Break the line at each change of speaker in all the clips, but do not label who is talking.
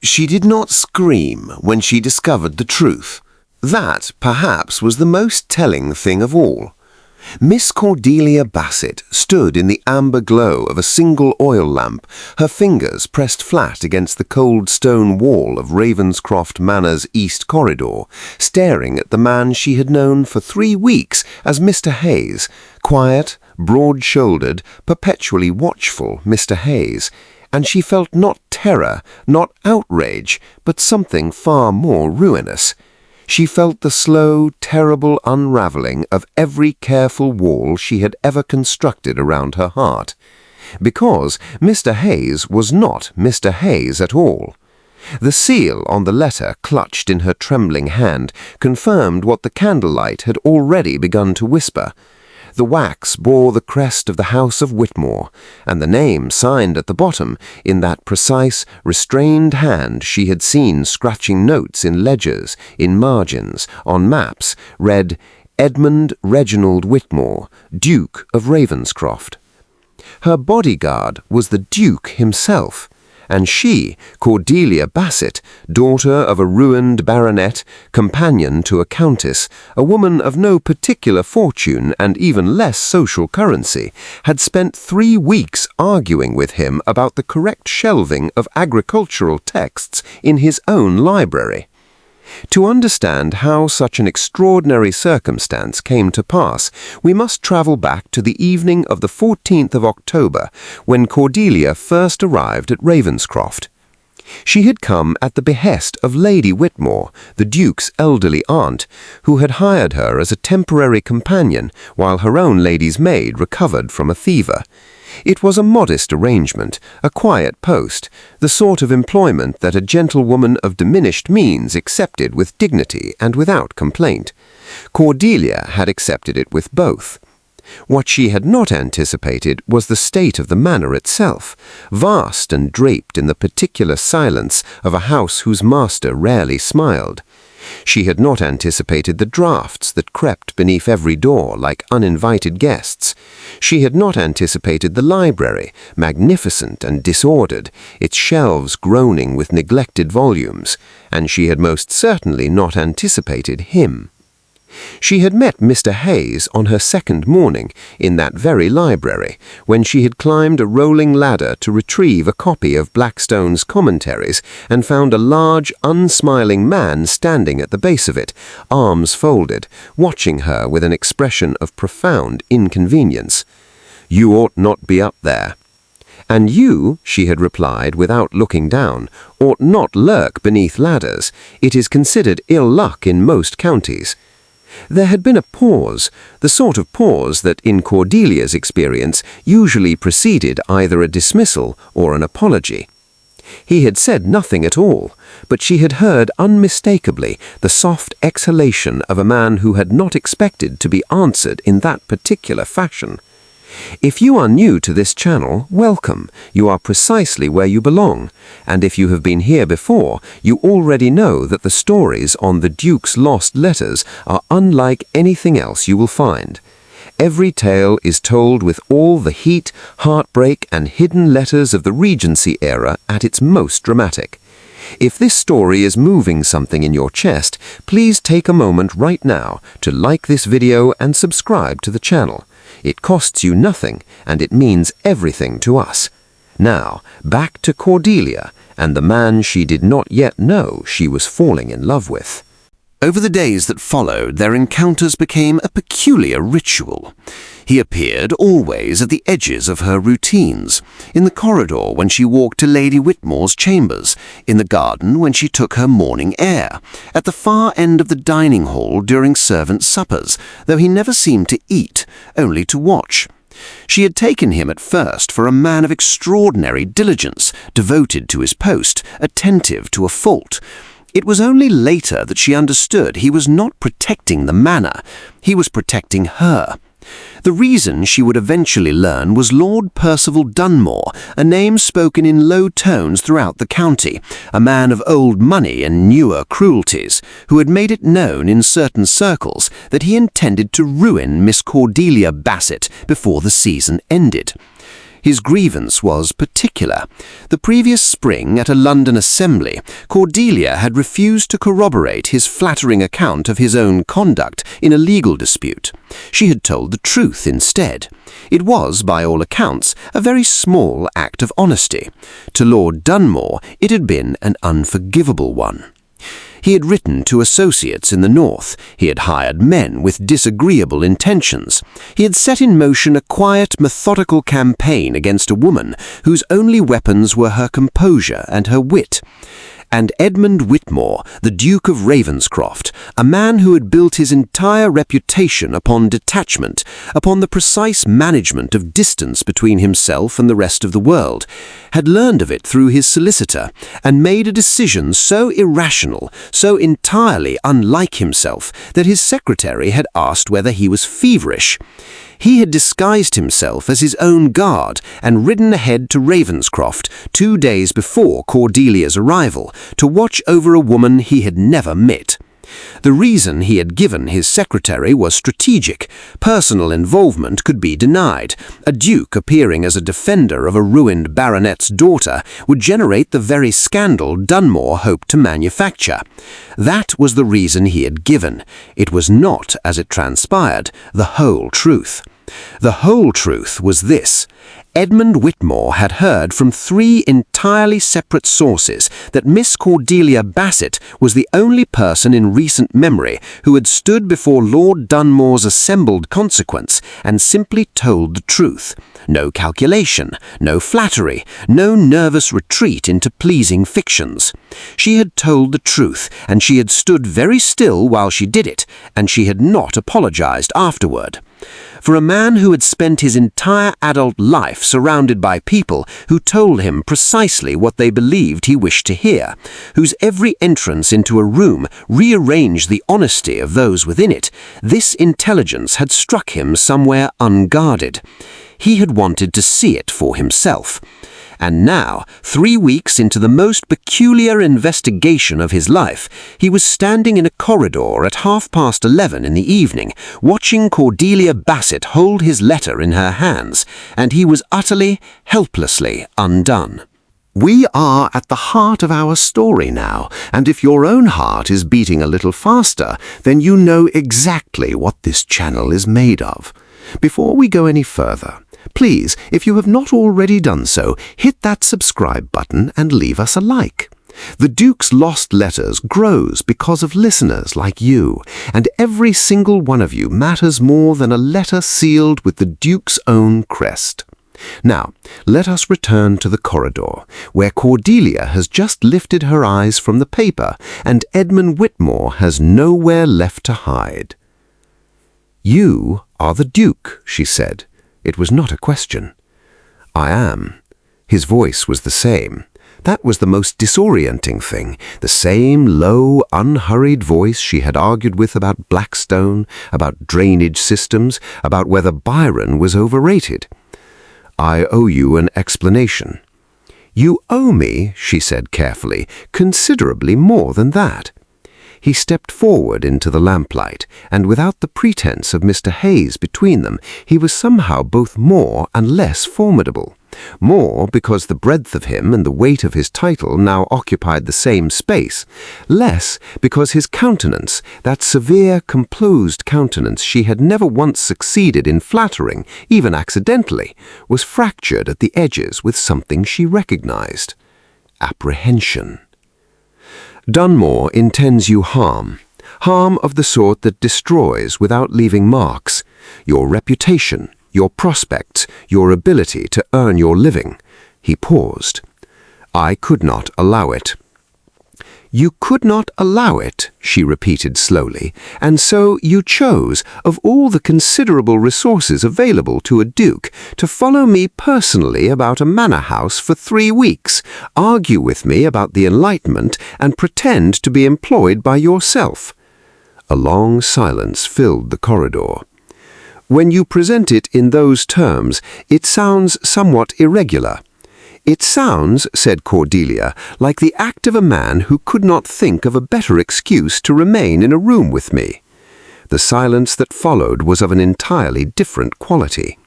She did not scream when she discovered the truth. That, perhaps, was the most telling thing of all. Miss Cordelia Bassett stood in the amber glow of a single oil lamp, her fingers pressed flat against the cold stone wall of Ravenscroft Manor's east corridor, staring at the man she had known for 3 weeks as Mr. Hayes, quiet, broad-shouldered, perpetually watchful Mr. Hayes, and she felt not terror, not outrage, but something far more ruinous. She felt the slow, terrible unravelling of every careful wall she had ever constructed around her heart. Because Mr. Hayes was not Mr. Hayes at all. The seal on the letter clutched in her trembling hand confirmed what the candlelight had already begun to whisper. The wax bore the crest of the House of Whitmore, and the name signed at the bottom, in that precise, restrained hand she had seen scratching notes in ledgers, in margins, on maps, read, Edmund Reginald Whitmore, Duke of Ravenscroft. Her bodyguard was the Duke himself, and she, Cordelia Bassett, daughter of a ruined baronet, companion to a countess, a woman of no particular fortune and even less social currency, had spent 3 weeks arguing with him about the correct shelving of agricultural texts in his own library. To understand how such an extraordinary circumstance came to pass, we must travel back to the evening of the 14th of October, when Cordelia first arrived at Ravenscroft. She had come at the behest of Lady Whitmore, the Duke's elderly aunt, who had hired her as a temporary companion while her own lady's maid recovered from a fever. It was a modest arrangement, a quiet post, the sort of employment that a gentlewoman of diminished means accepted with dignity and without complaint. Cordelia had accepted it with both. What she had not anticipated was the state of the manor itself, vast and draped in the particular silence of a house whose master rarely smiled. She had not anticipated the draughts that crept beneath every door like uninvited guests. She had not anticipated the library, magnificent and disordered, its shelves groaning with neglected volumes, and she had most certainly not anticipated him. She had met Mr. Hayes on her second morning in that very library, when she had climbed a rolling ladder to retrieve a copy of Blackstone's Commentaries and found a large, unsmiling man standing at the base of it, arms folded, watching her with an expression of profound inconvenience. "You ought not be up there." "And you," she had replied without looking down, "ought not lurk beneath ladders. It is considered ill luck in most counties." There had been a pause, the sort of pause that, in Cordelia's experience, usually preceded either a dismissal or an apology. He had said nothing at all, but she had heard unmistakably the soft exhalation of a man who had not expected to be answered in that particular fashion. If you are new to this channel, welcome. You are precisely where you belong, and if you have been here before, you already know that the stories on the Duke's lost letters are unlike anything else you will find. Every tale is told with all the heat, heartbreak, and hidden letters of the Regency era at its most dramatic. If this story is moving something in your chest, please take a moment right now to like this video and subscribe to the channel. It costs you nothing, and it means everything to us. Now, back to Cordelia and the man she did not yet know she was falling in love with. Over the days that followed, their encounters became a peculiar ritual. He appeared always at the edges of her routines, in the corridor when she walked to Lady Whitmore's chambers, in the garden when she took her morning air, at the far end of the dining hall during servant suppers, though he never seemed to eat, only to watch. She had taken him at first for a man of extraordinary diligence, devoted to his post, attentive to a fault. It was only later that she understood he was not protecting the manor, he was protecting her. The reason, she would eventually learn, was Lord Percival Dunmore, a name spoken in low tones throughout the county, a man of old money and newer cruelties, who had made it known in certain circles that he intended to ruin Miss Cordelia Bassett before the season ended. His grievance was particular. The previous spring, at a London assembly, Cordelia had refused to corroborate his flattering account of his own conduct in a legal dispute. She had told the truth instead. It was, by all accounts, a very small act of honesty. To Lord Dunmore it had been an unforgivable one. He had written to associates in the north. He had hired men with disagreeable intentions. He had set in motion a quiet, methodical campaign against a woman whose only weapons were her composure and her wit. And Edmund Whitmore, the Duke of Ravenscroft, a man who had built his entire reputation upon detachment, upon the precise management of distance between himself and the rest of the world, had learned of it through his solicitor, and made a decision so irrational, so entirely unlike himself, that his secretary had asked whether he was feverish. He had disguised himself as his own guard and ridden ahead to Ravenscroft 2 days before Cordelia's arrival to watch over a woman he had never met. The reason he had given his secretary was strategic. Personal involvement could be denied. A duke appearing as a defender of a ruined baronet's daughter would generate the very scandal Dunmore hoped to manufacture. That was the reason he had given. It was not, as it transpired, the whole truth. The whole truth was this. Edmund Whitmore had heard from 3 entirely separate sources that Miss Cordelia Bassett was the only person in recent memory who had stood before Lord Dunmore's assembled consequence and simply told the truth. No calculation, no flattery, no nervous retreat into pleasing fictions. She had told the truth, and she had stood very still while she did it, and she had not apologized afterward. For a man who had spent his entire adult life surrounded by people who told him precisely what they believed he wished to hear, whose every entrance into a room rearranged the honesty of those within it, this intelligence had struck him somewhere unguarded. He had wanted to see it for himself. And now, 3 weeks into the most peculiar investigation of his life, he was standing in a corridor at 11:30 in the evening, watching Cordelia Bassett hold his letter in her hands, and he was utterly, helplessly undone. We are at the heart of our story now, and if your own heart is beating a little faster, then you know exactly what this channel is made of. Before we go any further, please, if you have not already done so, hit that subscribe button and leave us a like. The Duke's Lost Letters grows because of listeners like you, and every single one of you matters more than a letter sealed with the Duke's own crest. Now, let us return to the corridor, where Cordelia has just lifted her eyes from the paper, and Edmund Whitmore has nowhere left to hide. "You are the Duke," she said. It was not a question. "I am." His voice was the same. That was the most disorienting thing, the same low, unhurried voice she had argued with about Blackstone, about drainage systems, about whether Byron was overrated. "I owe you an explanation." "You owe me," she said carefully, "considerably more than that." He stepped forward into the lamplight, and without the pretense of Mr. Hayes between them, he was somehow both more and less formidable. More because the breadth of him and the weight of his title now occupied the same space, less because his countenance, that severe, composed countenance she had never once succeeded in flattering, even accidentally, was fractured at the edges with something she recognized: apprehension. "Dunmore intends you harm of the sort that destroys without leaving marks, your reputation, your prospects, your ability to earn your living." He paused. "I could not allow it." "You could not allow it," she repeated slowly, "and so you chose, of all the considerable resources available to a duke, to follow me personally about a manor house for 3 weeks, argue with me about the Enlightenment, and pretend to be employed by yourself." A long silence filled the corridor. "When you present it in those terms, it sounds somewhat irregular." "It sounds," said Cordelia, "like the act of a man who could not think of a better excuse to remain in a room with me." The silence that followed was of an entirely different quality.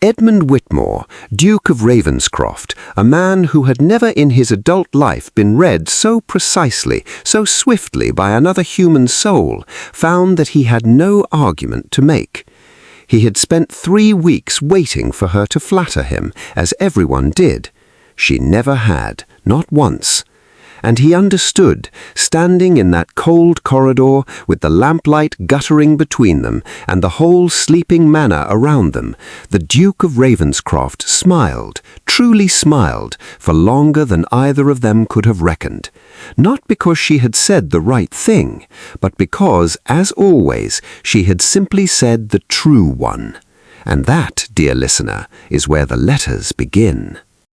Edmund Whitmore, Duke of Ravenscroft, a man who had never in his adult life been read so precisely, so swiftly by another human soul, found that he had no argument to make. He had spent 3 weeks waiting for her to flatter him, as everyone did. She never had, not once. And he understood, standing in that cold corridor with the lamplight guttering between them and the whole sleeping manor around them, the Duke of Ravenscroft smiled, truly smiled, for longer than either of them could have reckoned. Not because she had said the right thing, but because, as always, she had simply said the true one. And that, dear listener, is where the letters begin.